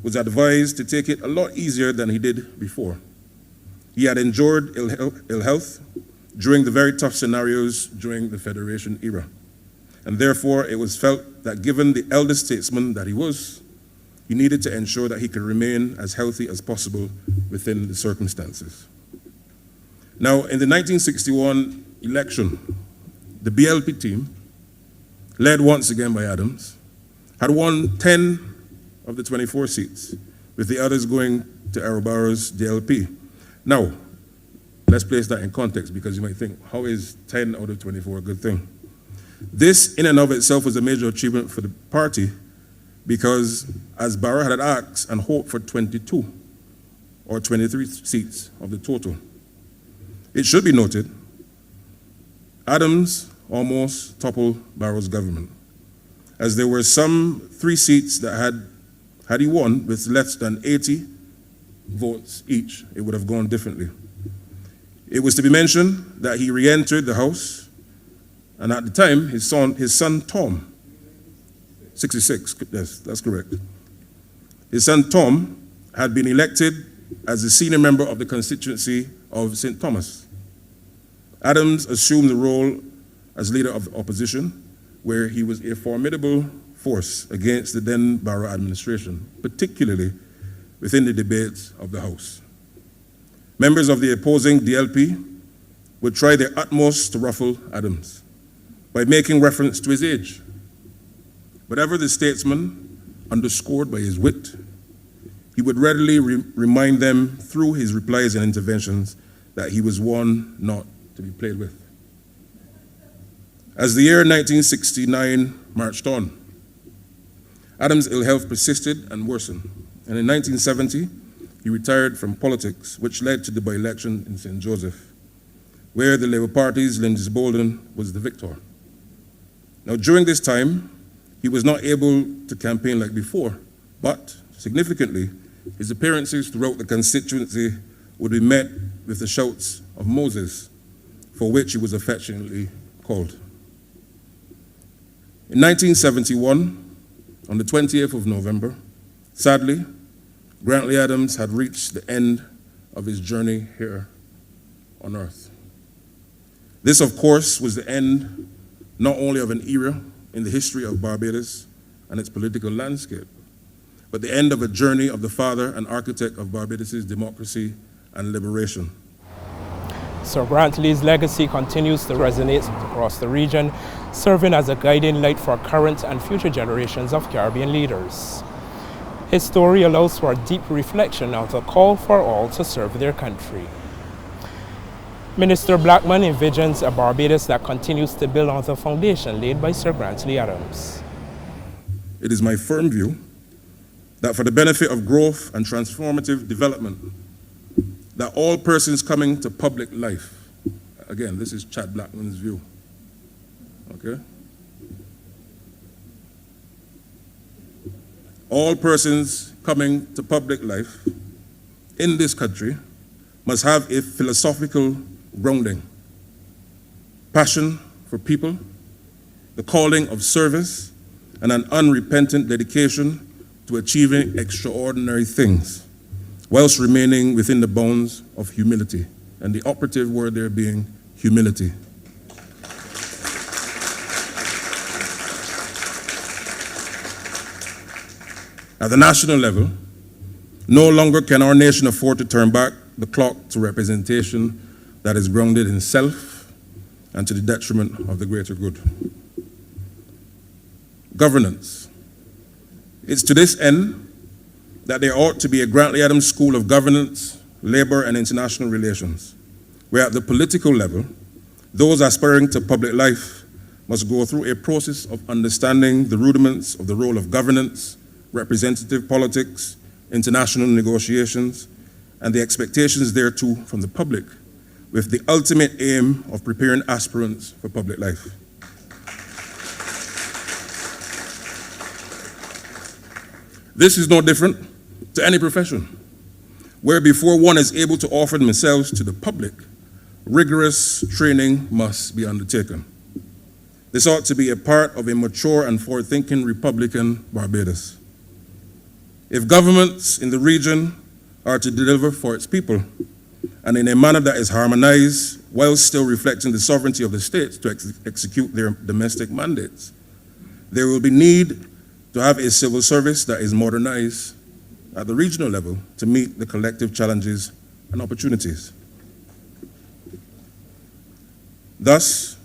was advised to take it a lot easier than he did before. He had endured ill health during the very tough scenarios during the Federation era. And therefore, it was felt that given the elder statesman that he was, he needed to ensure that he could remain as healthy as possible within the circumstances. Now, in the 1961 election, the BLP team, led once again by Adams, had won 10 of the 24 seats, with the others going to Arrow-Barrow's DLP. Now, let's place that in context, because you might think, how is 10 out of 24 a good thing? This in and of itself was a major achievement for the party, because as Barrow had asked and hoped for 22 or 23 seats of the total. It should be noted, Adams almost toppled Barrow's government, as there were some 3 seats that had he won with less than 80 votes each, it would have gone differently. It was to be mentioned that he re-entered the House, and at the time, his son Tom, 66, yes, that's correct. His son Tom had been elected as a senior member of the constituency of St. Thomas. Adams assumed the role as leader of the opposition, where he was a formidable force against the then Barrow administration, particularly within the debates of the House. Members of the opposing DLP would try their utmost to ruffle Adams by making reference to his age. But ever the statesman, underscored by his wit, he would readily remind them through his replies and interventions that he was one not to be played with. As the year 1969 marched on, Adams' ill health persisted and worsened, and in 1970, he retired from politics, which led to the by-election in St. Joseph, where the Labour Party's Lindis Bolden was the victor. Now, during this time, he was not able to campaign like before, but significantly, his appearances throughout the constituency would be met with the shouts of Moses, for which he was affectionately called. In 1971, on the 20th of November, sadly, Grantley Adams had reached the end of his journey here on earth. This, of course, was the end not only of an era in the history of Barbados and its political landscape, but the end of a journey of the father and architect of Barbados' democracy and liberation. Sir Grantley's legacy continues to resonate across the region, serving as a guiding light for current and future generations of Caribbean leaders. His story allows for a deep reflection of the call for all to serve their country. Minister Blackman envisions a Barbados that continues to build on the foundation laid by Sir Grantley Adams. It is my firm view that for the benefit of growth and transformative development, that all persons coming to public life, again, this is Chad Blackman's view, okay? All persons coming to public life in this country must have a philosophical grounding, passion for people, the calling of service, and an unrepentant dedication to achieving extraordinary things, whilst remaining within the bounds of humility, and the operative word there being humility. At the national level, no longer can our nation afford to turn back the clock to representation that is grounded in self and to the detriment of the greater good. Governance. It's to this end that there ought to be a Grantley Adams School of Governance, Labor and International Relations, where at the political level, those aspiring to public life must go through a process of understanding the rudiments of the role of governance, representative politics, international negotiations, and the expectations thereto from the public, with the ultimate aim of preparing aspirants for public life. This is no different to any profession, where before one is able to offer themselves to the public, rigorous training must be undertaken. This ought to be a part of a mature and forward-thinking Republican Barbados. If governments in the region are to deliver for its people, and in a manner that is harmonized while still reflecting the sovereignty of the states to execute their domestic mandates. There will be need to have a civil service that is modernized at the regional level to meet the collective challenges and opportunities. Thus,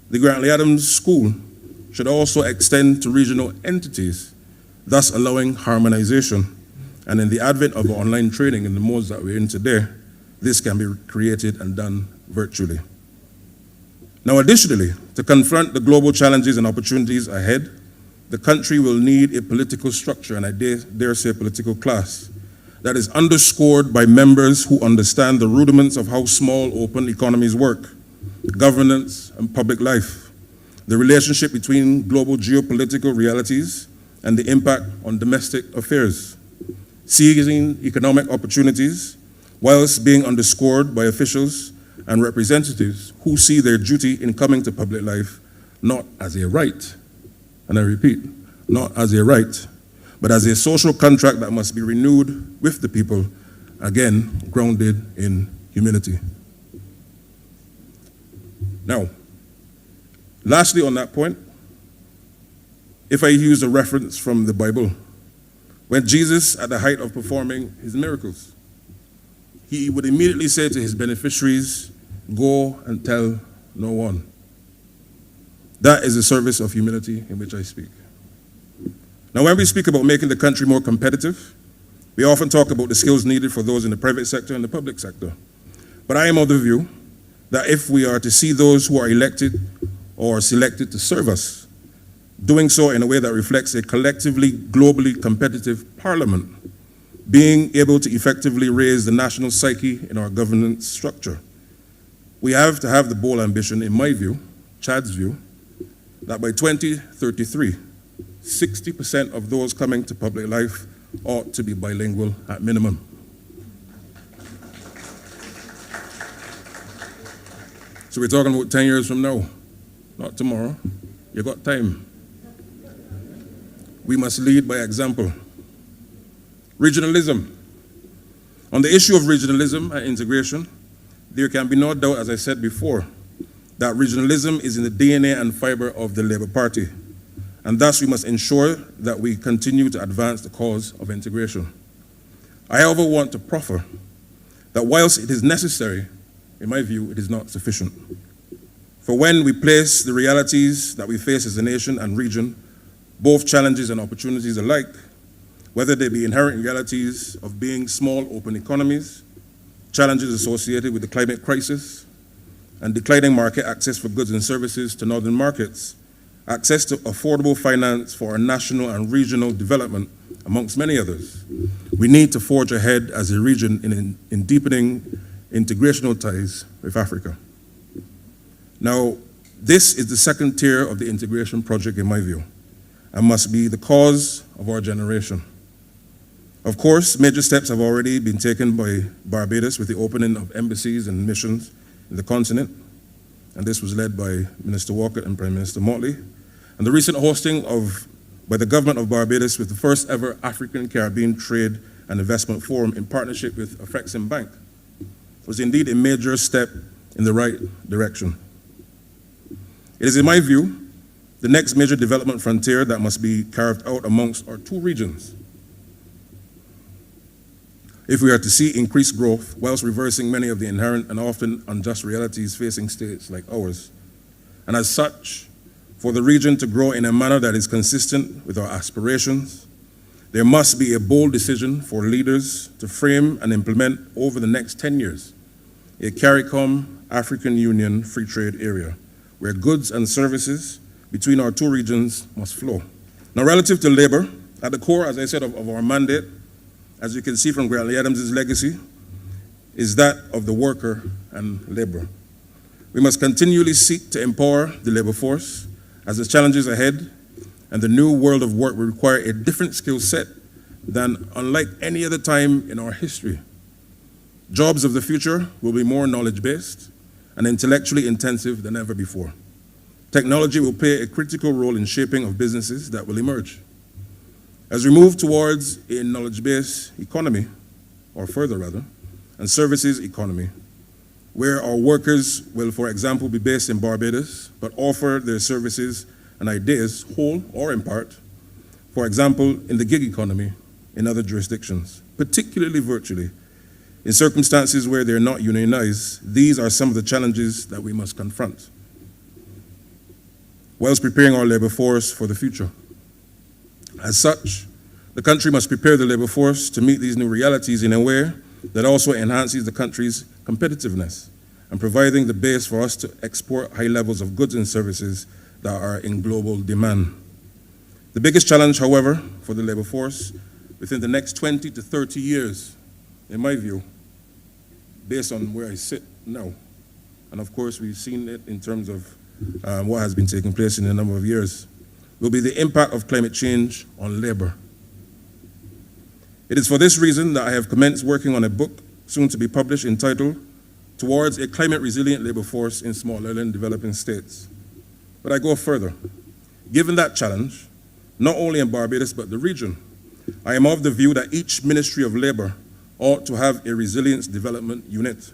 the Grantley Adams School should also extend to regional entities, thus allowing harmonization. And in the advent of online training in the modes that we're in today, this can be created and done virtually. Now, additionally, to confront the global challenges and opportunities ahead, the country will need a political structure, and I dare say political class, that is underscored by members who understand the rudiments of how small, open economies work, governance and public life, the relationship between global geopolitical realities and the impact on domestic affairs, seizing economic opportunities whilst being underscored by officials and representatives who see their duty in coming to public life not as a right, and I repeat, not as a right, but as a social contract that must be renewed with the people, again, grounded in humility. Now, lastly on that point, if I use a reference from the Bible, when Jesus, at the height of performing his miracles, he would immediately say to his beneficiaries, "Go and tell no one." That is a service of humility in which I speak. Now, when we speak about making the country more competitive, we often talk about the skills needed for those in the private sector and the public sector. But I am of the view that if we are to see those who are elected or selected to serve us, doing so in a way that reflects a collectively, globally competitive parliament, being able to effectively raise the national psyche in our governance structure, we have to have the bold ambition, in my view, Chad's view, that by 2033, 60% of those coming to public life ought to be bilingual at minimum. So we're talking about 10 years from now, not tomorrow. You got time. We must lead by example. Regionalism. On the issue of regionalism and integration, there can be no doubt, as I said before, that regionalism is in the DNA and fiber of the Labour Party, and thus we must ensure that we continue to advance the cause of integration. I, however, want to proffer that whilst it is necessary, in my view, it is not sufficient. For when we place the realities that we face as a nation and region, both challenges and opportunities alike, whether they be inherent realities of being small, open economies, challenges associated with the climate crisis, and declining market access for goods and services to northern markets, access to affordable finance for our national and regional development, amongst many others. We need to forge ahead as a region in deepening integrational ties with Africa. Now, this is the second tier of the integration project in my view, and must be the cause of our generation. Of course, major steps have already been taken by Barbados with the opening of embassies and missions in the continent, and this was led by Minister Walker and Prime Minister Motley. And the recent hosting by the government of Barbados with the first ever African Caribbean Trade and Investment Forum in partnership with Afrexim Bank was indeed a major step in the right direction. It is, in my view, the next major development frontier that must be carved out amongst our two regions if we are to see increased growth whilst reversing many of the inherent and often unjust realities facing states like ours. And as such, for the region to grow in a manner that is consistent with our aspirations, there must be a bold decision for leaders to frame and implement over the next 10 years a CARICOM African Union Free Trade Area, where goods and services between our two regions must flow. Now, relative to labor, at the core, as I said, of our mandate, as you can see from Grantley Adams' legacy, is that of the worker and laborer. We must continually seek to empower the labor force as the challenges ahead and the new world of work will require a different skill set than unlike any other time in our history. Jobs of the future will be more knowledge-based and intellectually intensive than ever before. Technology will play a critical role in shaping of businesses that will emerge. As we move towards a knowledge-based economy, or further rather, and services economy, where our workers will, for example, be based in Barbados, but offer their services and ideas, whole or in part, for example, in the gig economy in other jurisdictions, particularly virtually. In circumstances where they're not unionized, these are some of the challenges that we must confront, whilst preparing our labor force for the future. As such, the country must prepare the labor force to meet these new realities in a way that also enhances the country's competitiveness and providing the base for us to export high levels of goods and services that are in global demand. The biggest challenge, however, for the labor force within the next 20 to 30 years, in my view, based on where I sit now, and of course we've seen it in terms of what has been taking place in a number of years, will be the impact of climate change on labor. It is for this reason that I have commenced working on a book soon to be published entitled Towards a Climate Resilient Labor Force in Small Island Developing States. But I go further. Given that challenge, not only in Barbados but the region, I am of the view that each Ministry of Labor ought to have a resilience development unit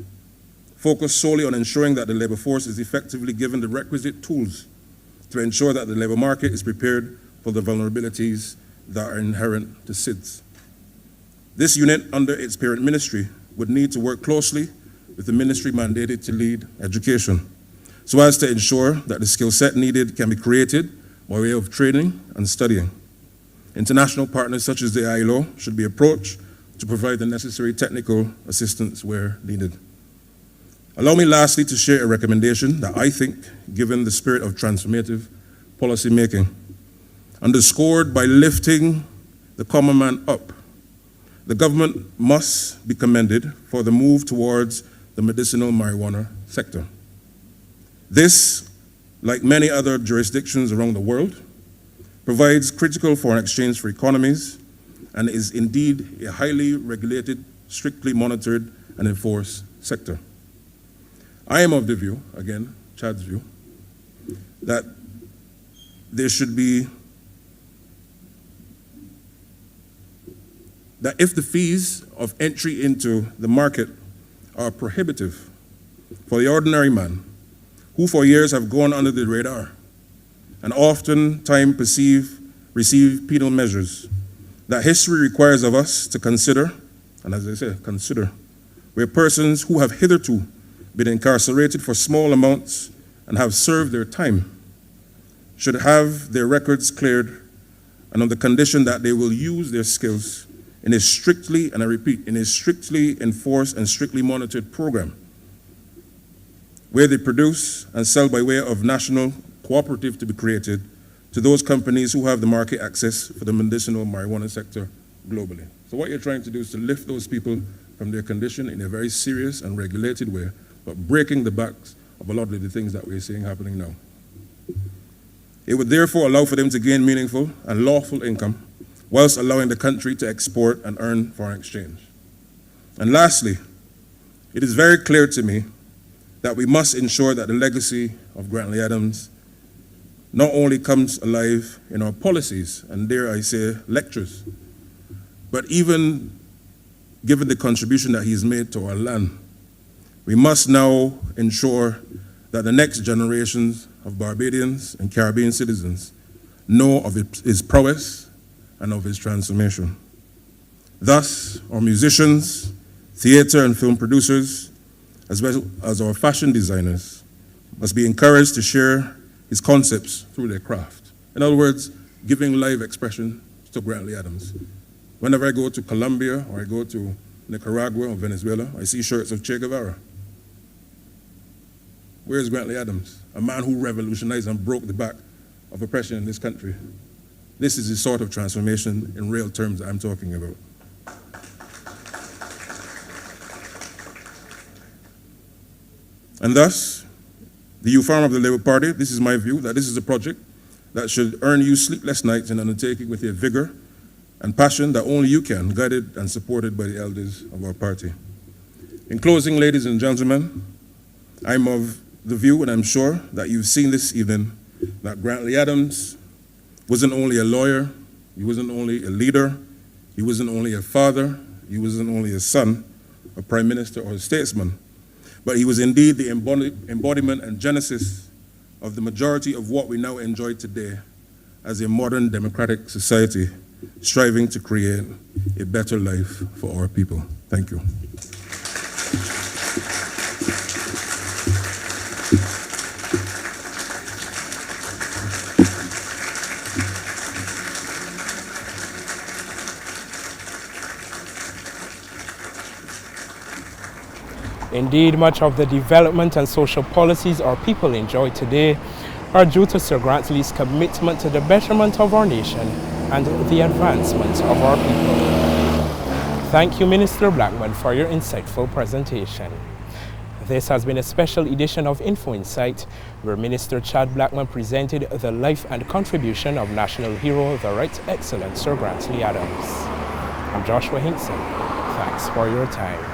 focused solely on ensuring that the labor force is effectively given the requisite tools to ensure that the labor market is prepared for the vulnerabilities that are inherent to SIDS. This unit, under its parent ministry, would need to work closely with the ministry mandated to lead education, so as to ensure that the skill set needed can be created by way of training and studying. International partners such as the ILO should be approached to provide the necessary technical assistance where needed. Allow me lastly to share a recommendation that I think, given the spirit of transformative policy making, underscored by lifting the common man up, the government must be commended for the move towards the medicinal marijuana sector. This, like many other jurisdictions around the world, provides critical foreign exchange for economies and is indeed a highly regulated, strictly monitored and enforced sector. I am of the view, again, Chad's view, that there should be, that if the fees of entry into the market are prohibitive for the ordinary man, who for years have gone under the radar and oftentimes receive penal measures, that history requires of us to consider, and as I say, consider, where persons who have hitherto been incarcerated for small amounts and have served their time should have their records cleared, and on the condition that they will use their skills in a strictly, and I repeat, in a strictly enforced and strictly monitored program where they produce and sell by way of national cooperative to be created to those companies who have the market access for the medicinal marijuana sector globally. So what you're trying to do is to lift those people from their condition in a very serious and regulated way, but breaking the backs of a lot of the things that we're seeing happening now. It would therefore allow for them to gain meaningful and lawful income whilst allowing the country to export and earn foreign exchange. And lastly, it is very clear to me that we must ensure that the legacy of Grantley Adams not only comes alive in our policies, and dare I say lectures, but even given the contribution that he's made to our land, we must now ensure that the next generations of Barbadians and Caribbean citizens know of his prowess and of his transformation. Thus, our musicians, theater and film producers, as well as our fashion designers, must be encouraged to share his concepts through their craft. In other words, giving live expression to Grantley Adams. Whenever I go to Colombia or I go to Nicaragua or Venezuela, I see shirts of Che Guevara. Where is Grantley Adams? A man who revolutionized and broke the back of oppression in this country. This is the sort of transformation in real terms that I'm talking about. And thus, the youth arm of the Labour Party, this is my view, that this is a project that should earn you sleepless nights in undertaking with a vigor and passion that only you can, guided and supported by the elders of our party. In closing, ladies and gentlemen, I'm of the view, and I'm sure that you've seen this evening, that Grantley Adams wasn't only a lawyer, he wasn't only a leader, he wasn't only a father, he wasn't only a son, a prime minister or a statesman, but he was indeed the embodiment and genesis of the majority of what we now enjoy today as a modern democratic society striving to create a better life for our people. Thank you. Indeed, much of the development and social policies our people enjoy today are due to Sir Grantley's commitment to the betterment of our nation and the advancement of our people. Thank you, Minister Blackman, for your insightful presentation. This has been a special edition of Info Insight, where Minister Chad Blackman presented the life and contribution of national hero, the Right Excellent Sir Grantley Adams. I'm Joshua Hinkson. Thanks for your time.